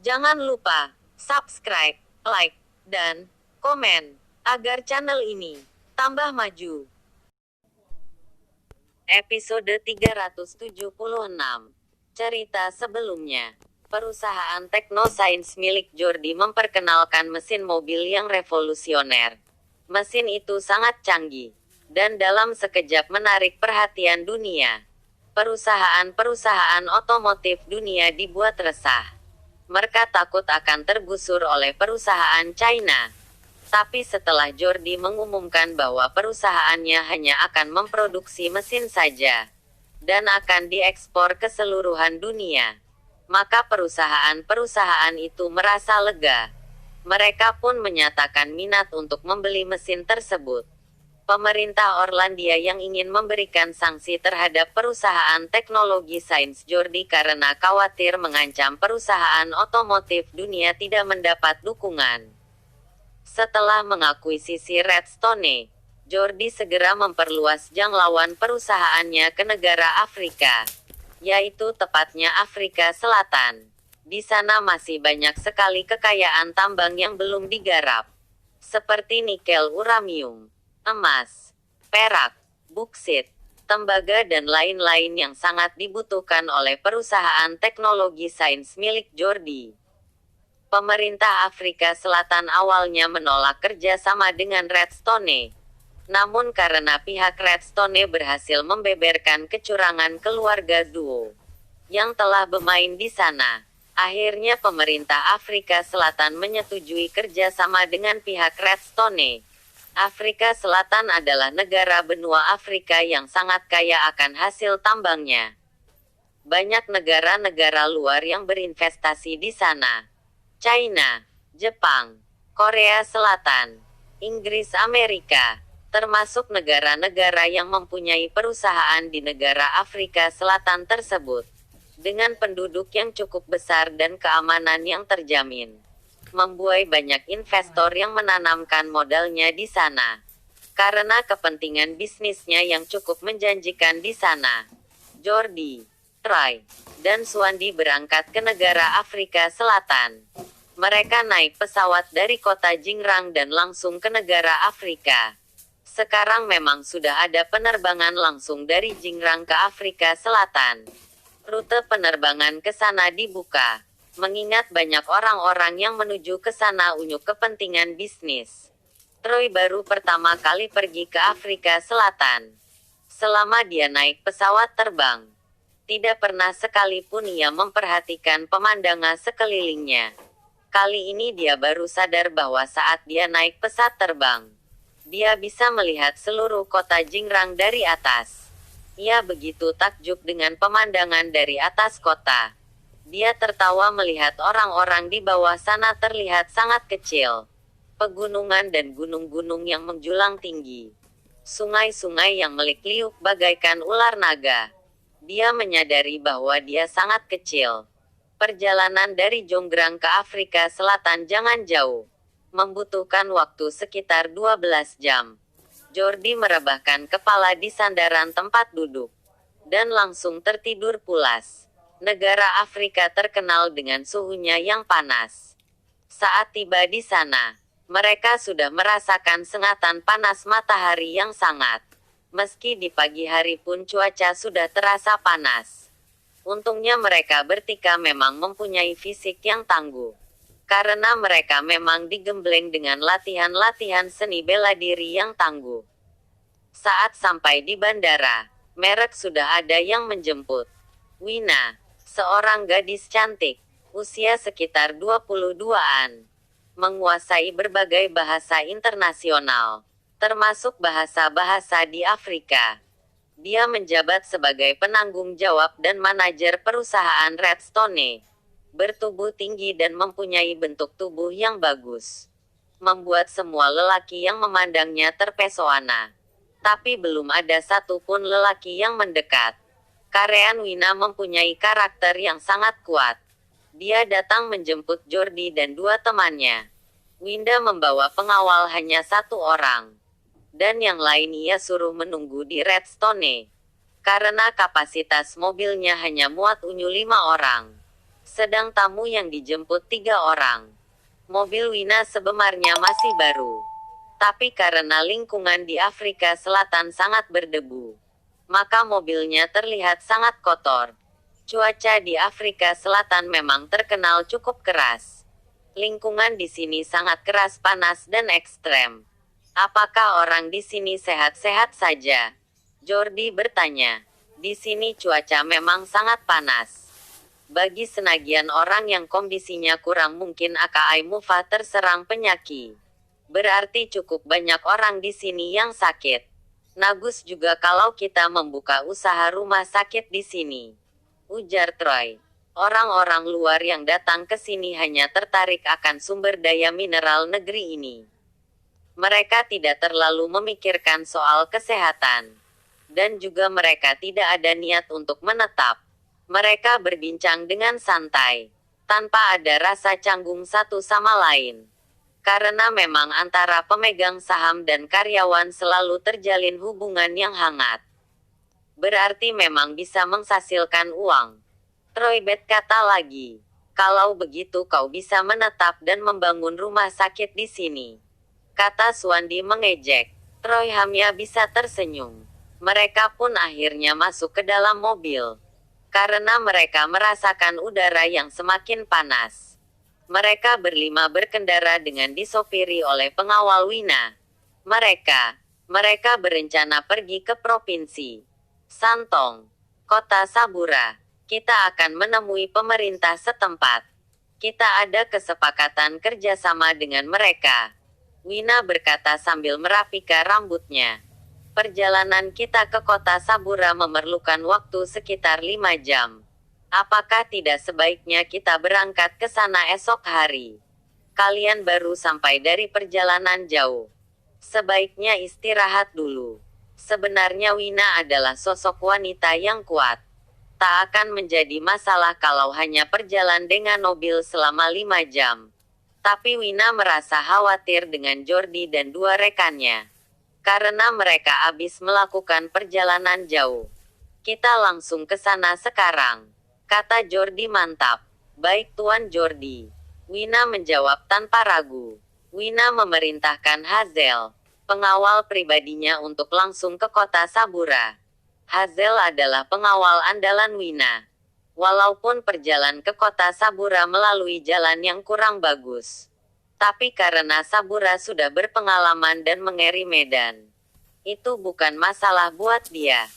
Jangan lupa subscribe, like, dan komen agar channel ini tambah maju. Episode 376. Cerita sebelumnya. Perusahaan teknosains milik Jordi memperkenalkan mesin mobil yang revolusioner. Mesin itu sangat canggih dan dalam sekejap menarik perhatian dunia. Perusahaan-perusahaan otomotif dunia dibuat resah. Mereka takut akan tergusur oleh perusahaan China. Tapi setelah Jordi mengumumkan bahwa perusahaannya hanya akan memproduksi mesin saja dan akan diekspor ke seluruhan dunia, maka perusahaan-perusahaan itu merasa lega. Mereka pun menyatakan minat untuk membeli mesin tersebut. Pemerintah Orlandia yang ingin memberikan sanksi terhadap perusahaan teknologi sains Jordi karena khawatir mengancam perusahaan otomotif dunia tidak mendapat dukungan. Setelah mengakuisisi Redstone, Jordi segera memperluas jangkauan perusahaannya ke negara Afrika, yaitu tepatnya Afrika Selatan. Di sana masih banyak sekali kekayaan tambang yang belum digarap, seperti nikel, uranium, emas, perak, boksit, tembaga dan lain-lain yang sangat dibutuhkan oleh perusahaan teknologi sains milik Jordi. Pemerintah Afrika Selatan awalnya menolak kerjasama dengan Redstone. Namun karena pihak Redstone berhasil membeberkan kecurangan keluarga duo yang telah bermain di sana, akhirnya pemerintah Afrika Selatan menyetujui kerjasama dengan pihak Redstone. Afrika Selatan adalah negara benua Afrika yang sangat kaya akan hasil tambangnya. Banyak negara-negara luar yang berinvestasi di sana. China, Jepang, Korea Selatan, Inggris, Amerika, termasuk negara-negara yang mempunyai perusahaan di negara Afrika Selatan tersebut. Dengan penduduk yang cukup besar dan keamanan yang terjamin, membuai banyak investor yang menanamkan modalnya di sana. Karena kepentingan bisnisnya yang cukup menjanjikan di sana, Jordi, Troy, dan Swandi berangkat ke negara Afrika Selatan. Mereka naik pesawat dari kota Jingrang dan langsung ke negara Afrika. Sekarang memang sudah ada penerbangan langsung dari Jingrang ke Afrika Selatan. Rute penerbangan ke sana dibuka, mengingat banyak orang-orang yang menuju ke sana untuk kepentingan bisnis. Troy baru pertama kali pergi ke Afrika Selatan. Selama dia naik pesawat terbang, tidak pernah sekalipun ia memperhatikan pemandangan sekelilingnya. Kali ini dia baru sadar bahwa saat dia naik pesawat terbang, dia bisa melihat seluruh kota Jingrang dari atas. Ia begitu takjub dengan pemandangan dari atas kota. Dia tertawa melihat orang-orang di bawah sana terlihat sangat kecil. Pegunungan dan gunung-gunung yang menjulang tinggi. Sungai-sungai yang melik-liuk bagaikan ular naga. Dia menyadari bahwa dia sangat kecil. Perjalanan dari Jongrang ke Afrika Selatan jangan jauh. Membutuhkan waktu sekitar 12 jam. Jordi merebahkan kepala di sandaran tempat duduk. Dan langsung tertidur pulas. Negara Afrika terkenal dengan suhunya yang panas. Saat tiba di sana, mereka sudah merasakan sengatan panas matahari yang sangat. Meski di pagi hari pun cuaca sudah terasa panas. Untungnya mereka bertiga memang mempunyai fisik yang tangguh. Karena mereka memang digembleng dengan latihan-latihan seni bela diri yang tangguh. Saat sampai di bandara, Merek sudah ada yang menjemput. Wina, seorang gadis cantik, usia sekitar 22-an. Menguasai berbagai bahasa internasional, termasuk bahasa-bahasa di Afrika. Dia menjabat sebagai penanggung jawab dan manajer perusahaan Redstone. Bertubuh tinggi dan mempunyai bentuk tubuh yang bagus. Membuat semua lelaki yang memandangnya terpesona. Tapi belum ada satupun lelaki yang mendekat. Karean Wina mempunyai karakter yang sangat kuat. Dia datang menjemput Jordi dan dua temannya. Winda membawa pengawal hanya satu orang. Dan yang lain ia suruh menunggu di Redstone. Karena kapasitas mobilnya hanya muat unyu 5 orang. Sedang tamu yang dijemput 3 orang. Mobil Wina sebenarnya masih baru. Tapi karena lingkungan di Afrika Selatan sangat berdebu, maka mobilnya terlihat sangat kotor. Cuaca di Afrika Selatan memang terkenal cukup keras. Lingkungan di sini sangat keras, panas dan ekstrem. Apakah orang di sini sehat-sehat saja? Jordi bertanya. Di sini cuaca memang sangat panas. Bagi senagian orang yang kondisinya kurang mungkin AKI Mufa terserang penyakit. Berarti cukup banyak orang di sini yang sakit. Nagus juga kalau kita membuka usaha rumah sakit di sini, ujar Troy. Orang-orang luar yang datang ke sini hanya tertarik akan sumber daya mineral negeri ini. Mereka tidak terlalu memikirkan soal kesehatan. Dan juga mereka tidak ada niat untuk menetap. Mereka berbincang dengan santai, tanpa ada rasa canggung satu sama lain. Karena memang antara pemegang saham dan karyawan selalu terjalin hubungan yang hangat. Berarti memang bisa menghasilkan uang. Troy berkata lagi. Kalau begitu kau bisa menetap dan membangun rumah sakit di sini, kata Swandi mengejek. Troy hanya bisa tersenyum. Mereka pun akhirnya masuk ke dalam mobil. Karena mereka merasakan udara yang semakin panas. Mereka berlima berkendara dengan disopiri oleh pengawal Wina. Mereka berencana pergi ke provinsi Santong, kota Sabura. Kita akan menemui pemerintah setempat. Kita ada kesepakatan kerjasama dengan mereka. Wina berkata sambil merapikan rambutnya. Perjalanan kita ke kota Sabura memerlukan waktu sekitar 5 jam. Apakah tidak sebaiknya kita berangkat ke sana esok hari? Kalian baru sampai dari perjalanan jauh. Sebaiknya istirahat dulu. Sebenarnya Wina adalah sosok wanita yang kuat. Tak akan menjadi masalah kalau hanya perjalanan dengan mobil selama 5 jam. Tapi Wina merasa khawatir dengan Jordi dan 2 rekannya. Karena mereka habis melakukan perjalanan jauh. Kita langsung ke sana sekarang, kata Jordi. Mantap. Baik Tuan Jordi. Wina menjawab tanpa ragu. Wina memerintahkan Hazel, pengawal pribadinya, untuk langsung ke kota Sabura. Hazel adalah pengawal andalan Wina. Walaupun perjalanan ke kota Sabura melalui jalan yang kurang bagus. Tapi karena Sabura sudah berpengalaman dan mengeri medan, itu bukan masalah buat dia.